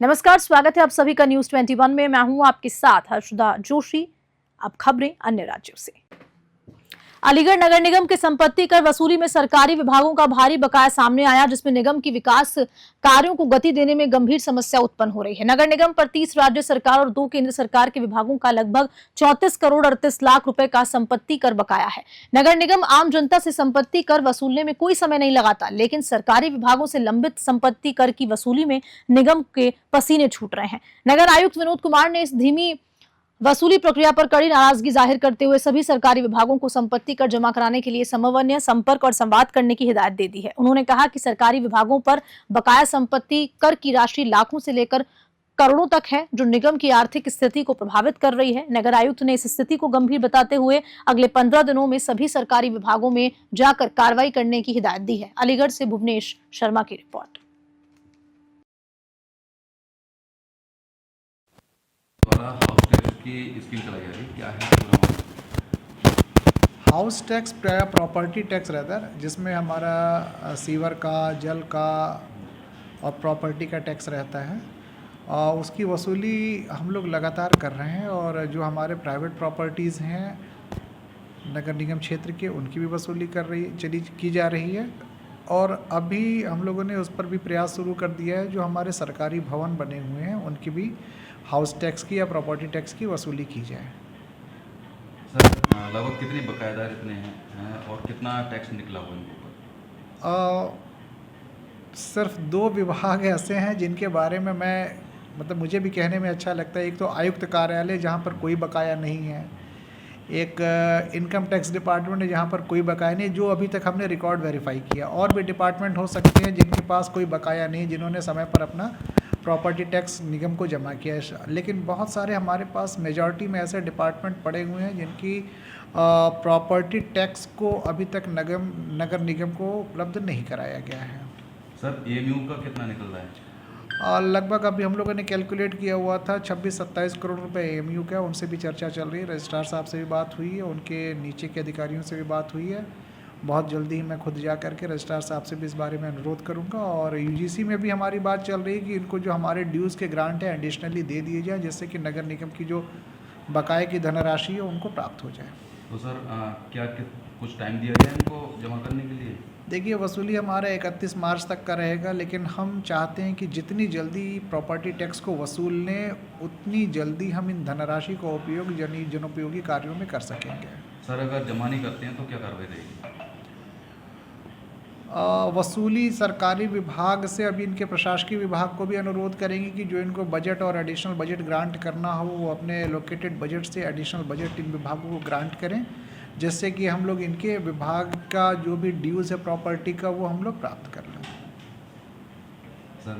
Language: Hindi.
नमस्कार, स्वागत है आप सभी का न्यूज 21 में। मैं हूं आपके साथ हर्षदा जोशी। अब खबरें अन्य राज्यों से। अलीगढ़ नगर निगम के संपत्ति कर वसूली में सरकारी विभागों का भारी बकाया सामने आया, जिसमें निगम की विकास कार्यों को गति देने में गंभीर समस्या उत्पन्न हो रही है। नगर निगम पर 30 राज्य सरकार और 2 केंद्र सरकार के विभागों का लगभग 34 करोड़ 38 लाख रुपए का संपत्ति कर बकाया है। नगर निगम आम जनता से संपत्ति कर वसूलने में कोई समय नहीं लगाता, लेकिन सरकारी विभागों से लंबित संपत्ति कर की वसूली में निगम के पसीने छूट रहे हैं। नगर आयुक्त विनोद कुमार ने इस धीमी वसूली प्रक्रिया पर कड़ी नाराजगी जाहिर करते हुए सभी सरकारी विभागों को संपत्ति कर जमा कराने के लिए समन्वय, संपर्क और संवाद करने की हिदायत दे दी है। उन्होंने कहा कि सरकारी विभागों पर बकाया संपत्ति कर की राशि लाखों से लेकर करोड़ों तक है, जो निगम की आर्थिक स्थिति को प्रभावित कर रही है। नगर आयुक्त ने इस स्थिति को गंभीर बताते हुए अगले 15 दिनों में सभी सरकारी विभागों में जाकर कार्रवाई करने की हिदायत दी है। अलीगढ़ से भुवनेश शर्मा की रिपोर्ट। की स्कीम चलाई जा रही क्या है? हाउस टैक्स प्रॉपर्टी टैक्स रहता है, जिसमें हमारा सीवर का, जल का और प्रॉपर्टी का टैक्स रहता है। और उसकी वसूली हम लोग लगातार कर रहे हैं। और जो हमारे प्राइवेट प्रॉपर्टीज़ हैं नगर निगम क्षेत्र के, उनकी भी वसूली की जा रही है। और अभी हम लोगों ने उस पर भी प्रयास शुरू कर दिया है, जो हमारे सरकारी भवन बने हुए हैं उनकी भी हाउस टैक्स की या प्रॉपर्टी टैक्स की वसूली की जाए। सर, लगभग कितने बकायेदार इतने हैं और कितना टैक्स निकला हुआ इनके ऊपर? सिर्फ 2 विभाग ऐसे हैं जिनके बारे में मुझे भी कहने में अच्छा लगता है। एक तो आयुक्त कार्यालय, जहाँ पर कोई बकाया नहीं है। एक इनकम टैक्स डिपार्टमेंट है, जहाँ पर कोई बकाया नहीं, जो अभी तक हमने रिकॉर्ड वेरीफाई किया। और भी डिपार्टमेंट हो सकते हैं जिनके पास कोई बकाया नहीं, जिन्होंने समय पर अपना प्रॉपर्टी टैक्स निगम को जमा किया है। लेकिन बहुत सारे हमारे पास मेजॉरिटी में ऐसे डिपार्टमेंट पड़े हुए हैं जिनकी प्रॉपर्टी टैक्स को अभी तक नगर निगम को उपलब्ध नहीं कराया गया है। सर, एएमयू का कितना निकल रहा है? लगभग अभी हम लोगों ने कैलकुलेट किया हुआ था 26-27 करोड़ रुपए एएमयू का। उनसे भी चर्चा चल रही है। रजिस्ट्रार साहब से भी बात हुई है, उनके नीचे के अधिकारियों से भी बात हुई है। बहुत जल्दी ही मैं खुद जा करके रजिस्ट्रार साहब से भी इस बारे में अनुरोध करूंगा। और यूजीसी में भी हमारी बात चल रही है कि इनको जो हमारे ड्यूज़ के ग्रांट हैं एडिशनली दे दिए जाएँ, जिससे कि नगर निगम की जो बकाये की धनराशि है उनको प्राप्त हो जाए। तो सर, क्या कुछ टाइम दिया जाए इनको जमा करने के लिए? देखिए, वसूली हमारा 31 मार्च तक का रहेगा, लेकिन हम चाहते हैं कि जितनी जल्दी प्रॉपर्टी टैक्स को वसूल लें, उतनी जल्दी हम इन धनराशि का उपयोग जनोपयोगी कार्यों में कर सकेंगे। सर, अगर जमा नहीं करते हैं तो क्या कार्रवाई रहेगी? वसूली सरकारी विभाग से अभी इनके प्रशासकीय विभाग को भी अनुरोध करेंगे कि जो इनको बजट और एडिशनल बजट ग्रांट करना हो, वो अपने एलोकेटेड बजट से एडिशनल बजट इन विभागों को ग्रांट करें, जिससे कि हम लोग इनके विभाग का जो भी ड्यूज़ है प्रॉपर्टी का, वो हम लोग प्राप्त कर लें। सर,